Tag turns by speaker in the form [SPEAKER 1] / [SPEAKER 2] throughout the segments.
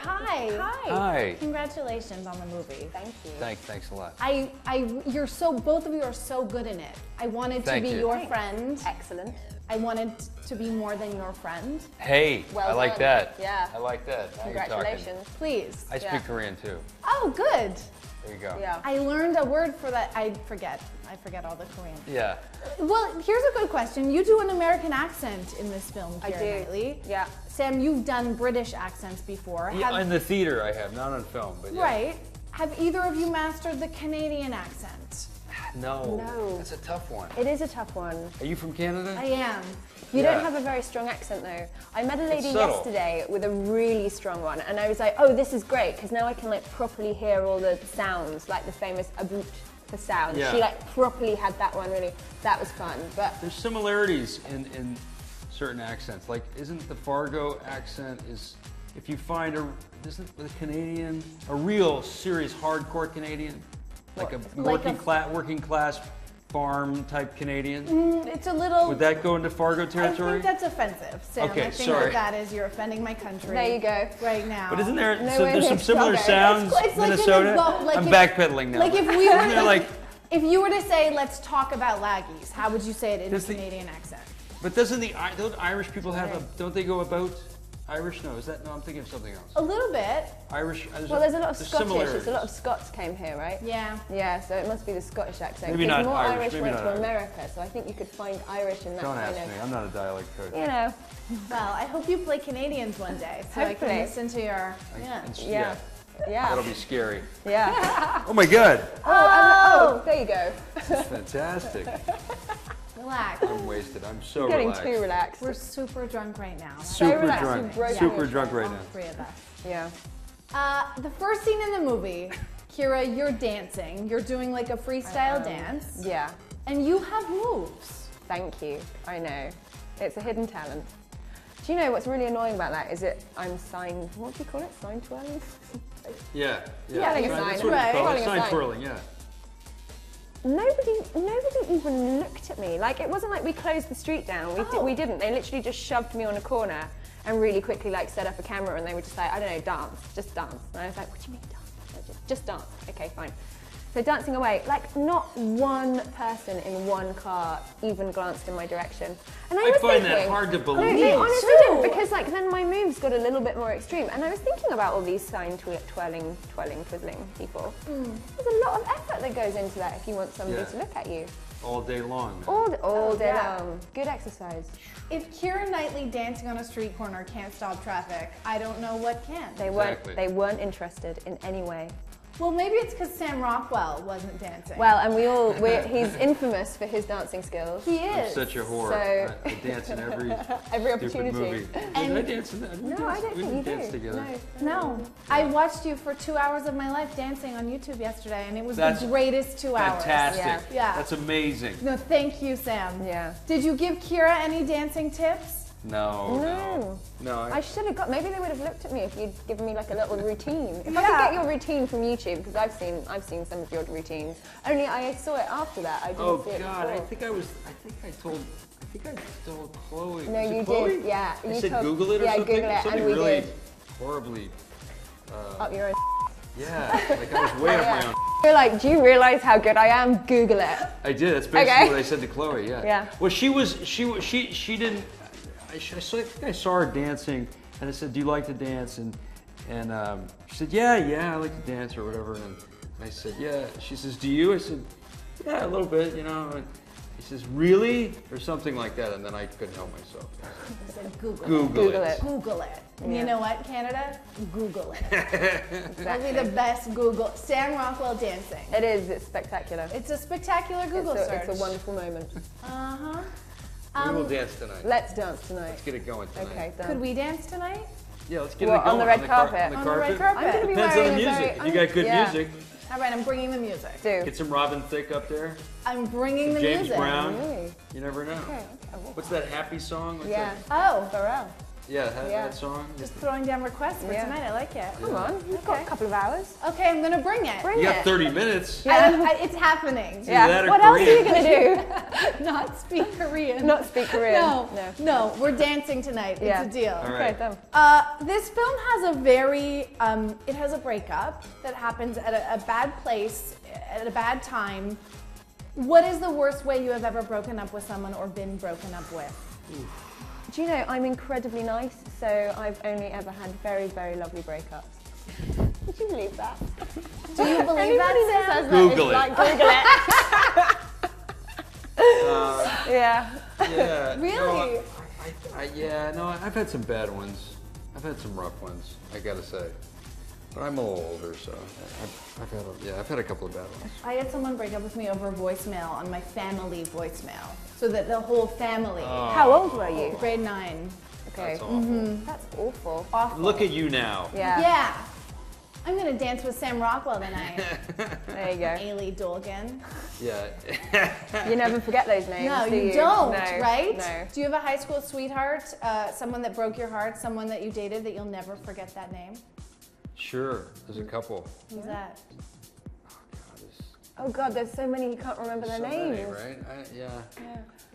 [SPEAKER 1] Hi.
[SPEAKER 2] Hi.
[SPEAKER 3] Hi.
[SPEAKER 1] Congratulations on the movie.
[SPEAKER 2] Thank you.
[SPEAKER 3] Thanks a lot.
[SPEAKER 1] Both of you are so good in it. I wanted to be your friend.
[SPEAKER 2] Excellent.
[SPEAKER 1] I wanted to be more than your friend.
[SPEAKER 3] Hey,
[SPEAKER 2] Well
[SPEAKER 3] I like
[SPEAKER 2] done.
[SPEAKER 3] that.
[SPEAKER 2] Yeah.
[SPEAKER 3] I like that. Now you're talking.
[SPEAKER 2] Congratulations.
[SPEAKER 1] Please.
[SPEAKER 3] I speak Korean too.
[SPEAKER 1] Oh, good.
[SPEAKER 3] There you go.
[SPEAKER 2] Yeah.
[SPEAKER 1] I learned a word for that. I forget all the Korean.
[SPEAKER 3] Yeah.
[SPEAKER 1] Well, here's a good question. You do an American accent in this film, Keira
[SPEAKER 2] I do.
[SPEAKER 1] Knightley.
[SPEAKER 2] Yeah.
[SPEAKER 1] Sam, you've done British accents before.
[SPEAKER 3] Yeah, in the theater I have, not on film, but yeah.
[SPEAKER 1] Right. Have either of you mastered the Canadian accent?
[SPEAKER 3] No.
[SPEAKER 2] No.
[SPEAKER 3] That's a tough one.
[SPEAKER 2] It is a tough one.
[SPEAKER 3] Are you from Canada?
[SPEAKER 1] I am.
[SPEAKER 2] You
[SPEAKER 3] Yeah.
[SPEAKER 2] don't have a very strong accent though. I met a lady
[SPEAKER 3] subtle.
[SPEAKER 2] yesterday with a really strong one, and I was like, oh, this is great, because now I can like properly hear all the sounds, like the famous aboot for sound.
[SPEAKER 3] Yeah.
[SPEAKER 2] She like properly had that one really. That was fun. But
[SPEAKER 3] There's similarities in certain accents. Like, isn't the Fargo accent if you find isn't the Canadian, a real serious hardcore Canadian? Like a working class farm type Canadian?
[SPEAKER 1] It's a little.
[SPEAKER 3] Would that go into Fargo
[SPEAKER 1] I
[SPEAKER 3] territory?
[SPEAKER 1] think that's offensive, Sam.
[SPEAKER 3] Okay,
[SPEAKER 1] I think
[SPEAKER 3] sorry.
[SPEAKER 1] that is you're offending my country.
[SPEAKER 2] there you go.
[SPEAKER 1] Right now.
[SPEAKER 3] But isn't there,
[SPEAKER 2] No
[SPEAKER 3] so
[SPEAKER 2] way
[SPEAKER 3] there's some
[SPEAKER 2] near
[SPEAKER 3] similar
[SPEAKER 2] Fargo.
[SPEAKER 3] sounds,
[SPEAKER 1] It's like
[SPEAKER 3] Minnesota? I'm backpedaling now.
[SPEAKER 1] Like if we
[SPEAKER 3] Isn't there
[SPEAKER 1] were
[SPEAKER 3] like,
[SPEAKER 1] if you were to say let's talk about laggies, how would you say it in a
[SPEAKER 3] Does the-
[SPEAKER 1] Canadian accent?
[SPEAKER 3] but don't Irish people don't they go about Irish? No, I'm thinking of something else.
[SPEAKER 1] A little bit.
[SPEAKER 3] Irish,
[SPEAKER 2] Well, there's a lot of Scottish.
[SPEAKER 3] similarities.
[SPEAKER 2] There's a lot of Scots came here, right?
[SPEAKER 1] Yeah.
[SPEAKER 2] Yeah, so it must be the Scottish accent.
[SPEAKER 3] Maybe
[SPEAKER 2] because
[SPEAKER 3] not
[SPEAKER 2] more
[SPEAKER 3] Irish,
[SPEAKER 2] Irish
[SPEAKER 3] maybe
[SPEAKER 2] went
[SPEAKER 3] not
[SPEAKER 2] to
[SPEAKER 3] Irish.
[SPEAKER 2] America, so I think you could find Irish in that
[SPEAKER 3] Don't
[SPEAKER 2] kind
[SPEAKER 3] ask
[SPEAKER 2] of.
[SPEAKER 3] me, I'm not a dialect coach.
[SPEAKER 2] You know.
[SPEAKER 1] Well, I hope you play Canadians one day, so I
[SPEAKER 2] Hopefully.
[SPEAKER 1] can listen to your. Yeah.
[SPEAKER 2] Yeah. Yeah.
[SPEAKER 3] That'll be scary.
[SPEAKER 2] Yeah.
[SPEAKER 3] Oh my God,
[SPEAKER 2] Oh, there you go.
[SPEAKER 3] that's fantastic.
[SPEAKER 1] Relax.
[SPEAKER 3] I'm wasted, I'm so
[SPEAKER 2] Getting
[SPEAKER 3] relaxed.
[SPEAKER 2] too relaxed.
[SPEAKER 1] We're super drunk right now.
[SPEAKER 3] Super
[SPEAKER 2] relaxed,
[SPEAKER 3] drunk,
[SPEAKER 2] you broke
[SPEAKER 3] super
[SPEAKER 2] it.
[SPEAKER 3] drunk right
[SPEAKER 1] All
[SPEAKER 3] now.
[SPEAKER 1] three of us.
[SPEAKER 2] Yeah.
[SPEAKER 1] The first scene in the movie, Keira, you're dancing. You're doing like a freestyle dance,
[SPEAKER 2] Yeah.
[SPEAKER 1] and you have moves.
[SPEAKER 2] Thank you. I know. It's a hidden talent. Do you know what's really annoying about that is I'm sign, what do you call it? Sign twirling?
[SPEAKER 3] Yeah,
[SPEAKER 2] Yeah, I think it's
[SPEAKER 3] That's
[SPEAKER 2] sign.
[SPEAKER 3] what
[SPEAKER 1] Right.
[SPEAKER 3] it's called,
[SPEAKER 2] Twirling a
[SPEAKER 3] sign
[SPEAKER 2] sign.
[SPEAKER 3] twirling, yeah.
[SPEAKER 2] Nobody even looked at me. Like, it wasn't like we closed the street down. We didn't. They literally just shoved me on a corner and really quickly like set up a camera, and they were just like, I don't know, dance, just dance. And I was like, what do you mean dance? Like, just dance. Okay, fine. So dancing away, like not one person in one car even glanced in my direction. And I was
[SPEAKER 3] find that
[SPEAKER 2] thinking,
[SPEAKER 3] hard to
[SPEAKER 2] No,
[SPEAKER 3] believe.
[SPEAKER 2] they honestly
[SPEAKER 1] Too.
[SPEAKER 2] didn't, because like then my moves got a little bit more extreme. And I was thinking about all these sign twirling, twizzling people. There's a lot of effort that goes into that if you want somebody
[SPEAKER 3] Yeah.
[SPEAKER 2] to look at you.
[SPEAKER 3] All day long.
[SPEAKER 2] All day
[SPEAKER 1] yeah.
[SPEAKER 2] long. Good exercise.
[SPEAKER 1] If Keira Knightley dancing on a street corner can't stop traffic, I don't know what can.
[SPEAKER 3] Exactly.
[SPEAKER 2] They weren't interested in any way.
[SPEAKER 1] Well, maybe it's because Sam Rockwell wasn't dancing.
[SPEAKER 2] Well, and he's infamous for his dancing skills.
[SPEAKER 1] he
[SPEAKER 3] I'm
[SPEAKER 1] is.
[SPEAKER 3] such a whore.
[SPEAKER 2] So-
[SPEAKER 3] I dance in every
[SPEAKER 2] Every
[SPEAKER 3] stupid
[SPEAKER 2] opportunity.
[SPEAKER 3] movie.
[SPEAKER 1] And-
[SPEAKER 3] Did I dance in that?
[SPEAKER 2] No, I don't
[SPEAKER 3] we
[SPEAKER 2] think you
[SPEAKER 3] didn't dance
[SPEAKER 2] do.
[SPEAKER 3] together.
[SPEAKER 1] No, I watched you for 2 hours of my life dancing on YouTube yesterday, and it was
[SPEAKER 3] That's
[SPEAKER 1] the greatest 2 hours.
[SPEAKER 3] Fantastic.
[SPEAKER 2] Yeah.
[SPEAKER 1] Yeah.
[SPEAKER 3] That's amazing.
[SPEAKER 1] No, thank you, Sam.
[SPEAKER 2] Yeah.
[SPEAKER 1] Did you give Keira any dancing tips?
[SPEAKER 3] No.
[SPEAKER 2] I should have got. Maybe they would have looked at me if you'd given me like a little routine. If I
[SPEAKER 1] Yeah.
[SPEAKER 2] could get your routine from YouTube, because I've seen some of your routines. Only I saw it after that. I didn't
[SPEAKER 3] Oh
[SPEAKER 2] see it
[SPEAKER 3] God,
[SPEAKER 2] before.
[SPEAKER 3] I think I told Chloe.
[SPEAKER 2] No,
[SPEAKER 3] Was it
[SPEAKER 2] you
[SPEAKER 3] Chloe?
[SPEAKER 2] did. Yeah,
[SPEAKER 3] I
[SPEAKER 2] you
[SPEAKER 3] said
[SPEAKER 2] told-
[SPEAKER 3] Google it or
[SPEAKER 2] yeah,
[SPEAKER 3] something.
[SPEAKER 2] Google it,
[SPEAKER 3] Something
[SPEAKER 2] and we
[SPEAKER 3] really
[SPEAKER 2] did.
[SPEAKER 3] horribly.
[SPEAKER 2] Up your own.
[SPEAKER 3] Yeah, like I was way up my own.
[SPEAKER 2] You're like, do you realize how good I am? Google it.
[SPEAKER 3] I did. That's basically
[SPEAKER 2] Okay.
[SPEAKER 3] what I said to Chloe. Yeah.
[SPEAKER 2] Yeah.
[SPEAKER 3] Well, she didn't. I think I saw her dancing, and I said, "Do you like to dance?" And she said, "Yeah, I like to dance or whatever." And I said, "Yeah." She says, "Do you?" I said, "Yeah, a little bit, you know." And she says, "Really?" or something like that, and then I couldn't help myself.
[SPEAKER 1] I said Google.
[SPEAKER 3] Google it.
[SPEAKER 1] Google it. And
[SPEAKER 2] Yeah.
[SPEAKER 1] you know what, Canada? Google it. That'll be the best Google. Sam Rockwell dancing.
[SPEAKER 2] It is. It's spectacular.
[SPEAKER 1] It's a spectacular Google search.
[SPEAKER 2] It's a wonderful moment.
[SPEAKER 1] Uh-huh.
[SPEAKER 3] We will dance tonight.
[SPEAKER 2] Let's dance tonight.
[SPEAKER 3] Let's get it going tonight.
[SPEAKER 2] Okay, done.
[SPEAKER 1] Could we dance tonight?
[SPEAKER 3] Yeah, let's get
[SPEAKER 2] What,
[SPEAKER 3] it going.
[SPEAKER 2] on the red carpet?
[SPEAKER 3] On the
[SPEAKER 1] On the red
[SPEAKER 3] carpet.
[SPEAKER 1] carpet.
[SPEAKER 2] I'm gonna be
[SPEAKER 3] Depends on
[SPEAKER 2] wearing
[SPEAKER 3] the
[SPEAKER 2] a
[SPEAKER 3] music.
[SPEAKER 2] very.
[SPEAKER 3] If you got good
[SPEAKER 2] yeah.
[SPEAKER 3] music,
[SPEAKER 1] All right, I'm bringing the music.
[SPEAKER 2] Do.
[SPEAKER 3] get some Robin Thicke up there.
[SPEAKER 1] I'm bringing the
[SPEAKER 3] James
[SPEAKER 1] music.
[SPEAKER 3] Brown.
[SPEAKER 2] Really?
[SPEAKER 3] You never know.
[SPEAKER 2] Okay.
[SPEAKER 3] What's that happy song? What's
[SPEAKER 2] Yeah.
[SPEAKER 1] Oh,
[SPEAKER 2] Pharrell.
[SPEAKER 3] Yeah,
[SPEAKER 2] Yeah.
[SPEAKER 3] that song.
[SPEAKER 1] Just throwing down requests for
[SPEAKER 2] Yeah.
[SPEAKER 1] tonight. I like it.
[SPEAKER 2] Come on, you've got a couple of hours.
[SPEAKER 1] Okay, I'm gonna bring it.
[SPEAKER 2] Bring
[SPEAKER 3] You
[SPEAKER 2] it.
[SPEAKER 3] got 30 minutes.
[SPEAKER 1] It's happening.
[SPEAKER 2] Yeah.
[SPEAKER 3] that or
[SPEAKER 2] What else are you
[SPEAKER 3] Korean.
[SPEAKER 2] gonna do?
[SPEAKER 1] Not speak Korean.
[SPEAKER 2] Not speak Korean.
[SPEAKER 1] No, we're dancing tonight.
[SPEAKER 2] Yeah.
[SPEAKER 1] It's a deal.
[SPEAKER 3] All
[SPEAKER 2] Okay,
[SPEAKER 3] right.
[SPEAKER 2] done.
[SPEAKER 1] This film has a very, it has a breakup that happens at a bad place, at a bad time. What is the worst way you have ever broken up with someone or been broken up with?
[SPEAKER 2] Do you know, I'm incredibly nice, so I've only ever had very, very lovely breakups. Would you believe that?
[SPEAKER 1] Do you believe
[SPEAKER 2] Anybody that
[SPEAKER 1] that, Sam?
[SPEAKER 2] says
[SPEAKER 3] Google
[SPEAKER 2] that,
[SPEAKER 3] it.
[SPEAKER 2] it's like, Google it. Yeah.
[SPEAKER 3] Yeah.
[SPEAKER 1] Really?
[SPEAKER 3] No, I've had some bad ones. I've had some rough ones, I gotta say. But I'm a little older, so I've had a couple of bad ones.
[SPEAKER 1] I had someone break up with me over voicemail on my family voicemail, so that the whole family,
[SPEAKER 2] How old were you?
[SPEAKER 1] grade 9.
[SPEAKER 2] Okay.
[SPEAKER 3] That's awful.
[SPEAKER 2] That's awful.
[SPEAKER 1] Awful.
[SPEAKER 3] Look at you now.
[SPEAKER 2] Yeah.
[SPEAKER 1] Yeah. I'm gonna dance with Sam Rockwell tonight.
[SPEAKER 2] There you go.
[SPEAKER 1] Ailey Dolgan.
[SPEAKER 3] Yeah.
[SPEAKER 2] You never forget those names,
[SPEAKER 1] No,
[SPEAKER 2] do
[SPEAKER 1] you
[SPEAKER 2] you?
[SPEAKER 1] don't,
[SPEAKER 2] No,
[SPEAKER 1] right?
[SPEAKER 2] No.
[SPEAKER 1] Do you have a high school sweetheart, someone that broke your heart, someone that you dated that you'll never forget that name?
[SPEAKER 3] Sure, there's a couple.
[SPEAKER 1] Who's that?
[SPEAKER 3] God, there's
[SPEAKER 2] Oh God, there's so many you can't remember their
[SPEAKER 3] so
[SPEAKER 2] names.
[SPEAKER 3] many, right?
[SPEAKER 2] Yeah.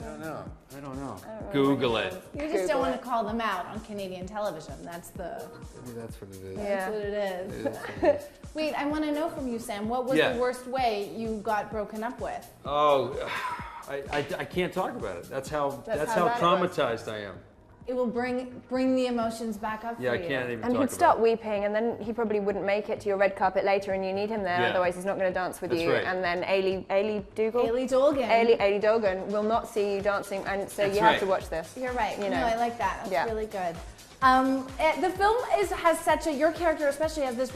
[SPEAKER 3] I don't know.
[SPEAKER 2] I don't remember
[SPEAKER 3] Google
[SPEAKER 2] any
[SPEAKER 3] it.
[SPEAKER 2] of them.
[SPEAKER 1] You just
[SPEAKER 2] Google
[SPEAKER 1] don't want
[SPEAKER 2] it.
[SPEAKER 1] to call them out on Canadian television. That's
[SPEAKER 3] Maybe that's what it is.
[SPEAKER 2] Yeah.
[SPEAKER 1] what it is.
[SPEAKER 3] It is what it is.
[SPEAKER 1] Wait, I want to know from you, Sam. What was
[SPEAKER 3] Yeah.
[SPEAKER 1] the worst way you got broken up with?
[SPEAKER 3] Oh, I can't talk about it. That's how
[SPEAKER 1] That's
[SPEAKER 3] how
[SPEAKER 1] how bad it was.
[SPEAKER 3] traumatized I am.
[SPEAKER 1] It will bring the emotions back up
[SPEAKER 3] Yeah,
[SPEAKER 1] for
[SPEAKER 3] I
[SPEAKER 1] you.
[SPEAKER 3] can't even
[SPEAKER 2] And
[SPEAKER 3] talk
[SPEAKER 2] he'd start
[SPEAKER 3] about
[SPEAKER 2] weeping, and then he probably wouldn't make it to your red carpet later, and you need him there,
[SPEAKER 3] Yeah.
[SPEAKER 2] otherwise he's not going to dance with
[SPEAKER 3] That's
[SPEAKER 2] you.
[SPEAKER 3] right.
[SPEAKER 2] And then Ailey Dougal,
[SPEAKER 1] Ailey Dolgan.
[SPEAKER 2] Ailey Dolgan will not see you dancing, and so
[SPEAKER 3] That's
[SPEAKER 2] you have
[SPEAKER 3] right.
[SPEAKER 2] to watch this.
[SPEAKER 1] You're right.
[SPEAKER 2] You
[SPEAKER 1] No,
[SPEAKER 2] know.
[SPEAKER 1] I like that. That's
[SPEAKER 2] Yeah.
[SPEAKER 1] really good. The film has such a, your character especially has this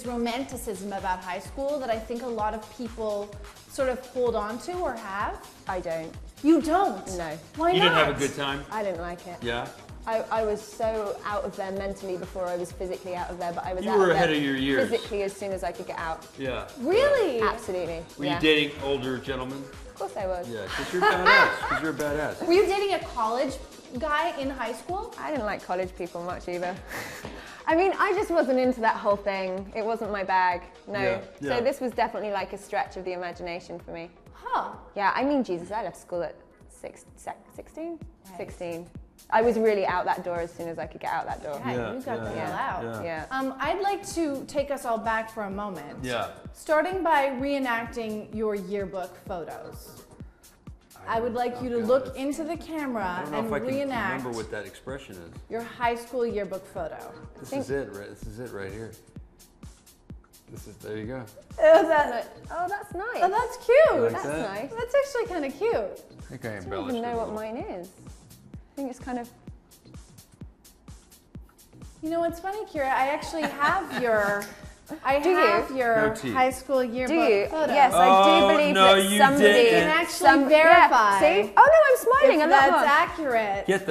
[SPEAKER 1] romanticism about high school that I think a lot of people sort of hold on to or have.
[SPEAKER 2] I don't.
[SPEAKER 1] You don't?
[SPEAKER 2] No.
[SPEAKER 1] Why
[SPEAKER 3] You
[SPEAKER 1] not?
[SPEAKER 3] didn't have a good time?
[SPEAKER 2] I didn't like it.
[SPEAKER 3] Yeah?
[SPEAKER 2] I was so out of there mentally before I was physically out of there, but I was
[SPEAKER 3] You
[SPEAKER 2] out
[SPEAKER 3] were
[SPEAKER 2] of
[SPEAKER 3] ahead
[SPEAKER 2] there
[SPEAKER 3] of your years.
[SPEAKER 2] physically as soon as I could get out.
[SPEAKER 3] Yeah.
[SPEAKER 1] Really?
[SPEAKER 2] Absolutely.
[SPEAKER 3] Were
[SPEAKER 2] yeah.
[SPEAKER 3] you dating older gentlemen?
[SPEAKER 2] Of course I was.
[SPEAKER 3] Yeah, because you're a badass. Because you're a badass.
[SPEAKER 1] Were you dating a college guy in high school?
[SPEAKER 2] I didn't like college people much either. I mean, I just wasn't into that whole thing. It wasn't my bag. No.
[SPEAKER 3] Yeah, yeah.
[SPEAKER 2] So this was definitely like a stretch of the imagination for me.
[SPEAKER 1] Huh.
[SPEAKER 2] Yeah, I mean, Jesus, I left school at 16?
[SPEAKER 1] Right.
[SPEAKER 2] 16. I was really out that door as soon as I could get out that door.
[SPEAKER 1] Yeah, you got the hell out.
[SPEAKER 3] Yeah.
[SPEAKER 1] I'd like to take us all back for a moment.
[SPEAKER 3] Yeah.
[SPEAKER 1] Starting by reenacting your yearbook photos. I would like you to look into the camera
[SPEAKER 3] I don't know
[SPEAKER 1] and
[SPEAKER 3] if I can
[SPEAKER 1] reenact
[SPEAKER 3] remember what that expression is.
[SPEAKER 1] your high school yearbook photo.
[SPEAKER 3] This is it, right? This is it right here. There you go.
[SPEAKER 1] Oh, that's
[SPEAKER 2] Oh, that's nice.
[SPEAKER 1] cute.
[SPEAKER 3] Like
[SPEAKER 2] That's
[SPEAKER 3] that?
[SPEAKER 2] nice.
[SPEAKER 1] That's actually kind of cute.
[SPEAKER 3] I think I
[SPEAKER 2] I don't
[SPEAKER 3] embellished
[SPEAKER 2] even
[SPEAKER 3] it
[SPEAKER 2] know
[SPEAKER 3] a
[SPEAKER 2] what
[SPEAKER 3] little.
[SPEAKER 2] mine is. I think it's kind of.
[SPEAKER 1] You know what's funny, Kira? I actually have your
[SPEAKER 3] No tea.
[SPEAKER 1] high school yearbook
[SPEAKER 2] Do you?
[SPEAKER 1] photo.
[SPEAKER 2] Yes, I do
[SPEAKER 3] Oh,
[SPEAKER 2] believe
[SPEAKER 3] no,
[SPEAKER 2] that
[SPEAKER 3] you
[SPEAKER 2] somebody
[SPEAKER 3] didn't.
[SPEAKER 1] You can actually verify.
[SPEAKER 2] Yeah, see? Oh no, I'm smiling.
[SPEAKER 1] if
[SPEAKER 2] I'm not
[SPEAKER 1] that's
[SPEAKER 2] wrong.
[SPEAKER 1] accurate.
[SPEAKER 3] Get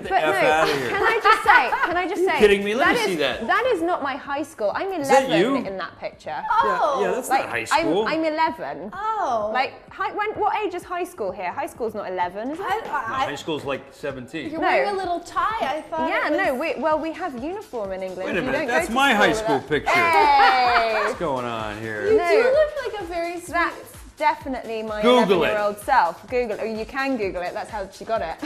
[SPEAKER 3] the
[SPEAKER 2] But
[SPEAKER 3] F
[SPEAKER 2] no,
[SPEAKER 3] out of here.
[SPEAKER 2] Can I just say?
[SPEAKER 3] kidding me? Let me
[SPEAKER 2] that
[SPEAKER 3] see
[SPEAKER 2] is-
[SPEAKER 3] that.
[SPEAKER 2] That is not my high school. I'm 11
[SPEAKER 3] that you?
[SPEAKER 2] in that picture.
[SPEAKER 1] Oh.
[SPEAKER 3] Yeah, that's
[SPEAKER 2] Like,
[SPEAKER 3] not high school.
[SPEAKER 2] I'm 11.
[SPEAKER 1] Oh.
[SPEAKER 2] Like, what age is high school here? High school's not 11, is it?
[SPEAKER 3] No, high school's like 17.
[SPEAKER 1] You're
[SPEAKER 2] No.
[SPEAKER 1] wearing a little tie. I thought.
[SPEAKER 2] Yeah,
[SPEAKER 1] it was...
[SPEAKER 2] no, we have uniform in England.
[SPEAKER 3] Wait a
[SPEAKER 2] You
[SPEAKER 3] minute,
[SPEAKER 2] don't go
[SPEAKER 3] that's
[SPEAKER 2] to
[SPEAKER 3] my high
[SPEAKER 2] with
[SPEAKER 3] school
[SPEAKER 2] that.
[SPEAKER 3] picture.
[SPEAKER 2] Hey!
[SPEAKER 3] What's going on
[SPEAKER 1] You
[SPEAKER 3] here?
[SPEAKER 2] No.
[SPEAKER 1] do look like a very sweet.
[SPEAKER 2] That's definitely my
[SPEAKER 3] Google it.
[SPEAKER 2] 11-year-old self. Google it. You can Google it. That's how she got it.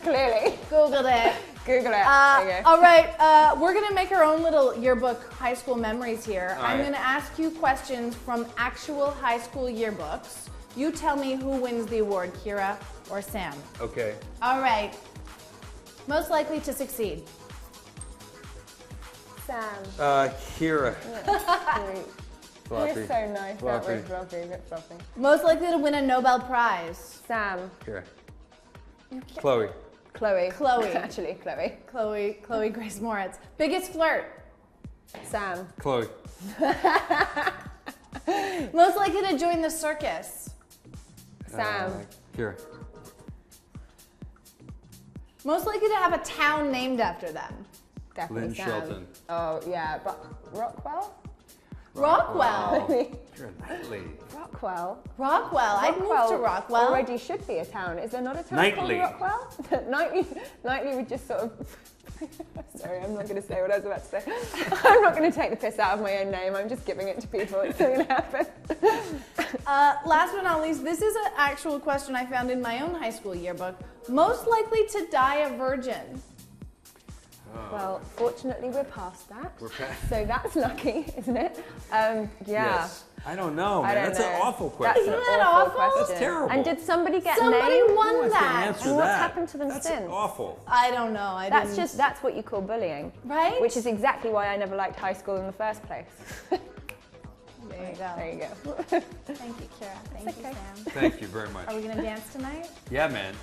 [SPEAKER 2] Clearly.
[SPEAKER 1] Googled it.
[SPEAKER 2] Google it. There you go.
[SPEAKER 1] All right, we're gonna make our own little yearbook high school memories here.
[SPEAKER 3] All
[SPEAKER 1] I'm
[SPEAKER 3] right.
[SPEAKER 1] gonna ask you questions from actual high school yearbooks. You tell me who wins the award, Kira or Sam.
[SPEAKER 3] Okay.
[SPEAKER 1] All right. Most likely to succeed.
[SPEAKER 2] Sam.
[SPEAKER 3] Kira. Floppy.
[SPEAKER 2] You're so nice. That
[SPEAKER 3] Floppy.
[SPEAKER 2] was fluffy. Bit fluffy.
[SPEAKER 1] Most likely to win a Nobel Prize.
[SPEAKER 2] Sam.
[SPEAKER 3] Kira. Chloe.
[SPEAKER 2] Chloe.
[SPEAKER 1] Chloe.
[SPEAKER 2] Actually, Chloe.
[SPEAKER 1] Chloe Grace Moritz. Biggest flirt.
[SPEAKER 2] Sam.
[SPEAKER 3] Chloe.
[SPEAKER 1] Most likely to join the circus.
[SPEAKER 2] Sam.
[SPEAKER 3] Kira.
[SPEAKER 1] Most likely to have a town named after them.
[SPEAKER 2] Definitely
[SPEAKER 3] Lynn
[SPEAKER 2] Sam.
[SPEAKER 3] Shelton.
[SPEAKER 2] Oh, yeah. But Rockwell?
[SPEAKER 1] Rockwell.
[SPEAKER 3] You're a night lady.
[SPEAKER 2] Rockwell.
[SPEAKER 1] Rockwell. I'd move to Rockwell.
[SPEAKER 2] Already should be a town. Is there not a town
[SPEAKER 3] Knightley.
[SPEAKER 2] called Rockwell? Knightley would just sort of Sorry, I'm not going to say what I was about to say. I'm not going to take the piss out of my own name. I'm just giving it to people. It's not going to happen.
[SPEAKER 1] Last but not least, this is an actual question I found in my own high school yearbook. Most likely to die a virgin.
[SPEAKER 2] Well, fortunately, we're past that.
[SPEAKER 3] We're past.
[SPEAKER 2] So that's lucky, isn't it? Yeah.
[SPEAKER 3] Yes. I don't know, man.
[SPEAKER 2] I don't
[SPEAKER 3] That's
[SPEAKER 2] know.
[SPEAKER 3] an awful
[SPEAKER 2] That's
[SPEAKER 3] question.
[SPEAKER 2] an
[SPEAKER 1] Isn't that
[SPEAKER 2] awful
[SPEAKER 1] awful?
[SPEAKER 2] question.
[SPEAKER 3] That's terrible.
[SPEAKER 2] And did somebody get
[SPEAKER 1] Somebody
[SPEAKER 2] named?
[SPEAKER 3] Who
[SPEAKER 1] won
[SPEAKER 3] wants to
[SPEAKER 1] that.
[SPEAKER 3] answer
[SPEAKER 2] And what's
[SPEAKER 3] that?
[SPEAKER 2] happened to them
[SPEAKER 3] That's
[SPEAKER 2] since?
[SPEAKER 3] awful.
[SPEAKER 1] I don't know. I
[SPEAKER 2] That's
[SPEAKER 1] didn't.
[SPEAKER 2] that's what you call bullying.
[SPEAKER 1] Right?
[SPEAKER 2] Which is exactly why I never liked high school in the first place.
[SPEAKER 1] There you go.
[SPEAKER 2] There you go.
[SPEAKER 1] Thank you, Kira. Thank you,
[SPEAKER 2] okay.
[SPEAKER 1] Sam.
[SPEAKER 3] Thank you very much.
[SPEAKER 1] Are we gonna dance tonight?
[SPEAKER 3] Yeah, man.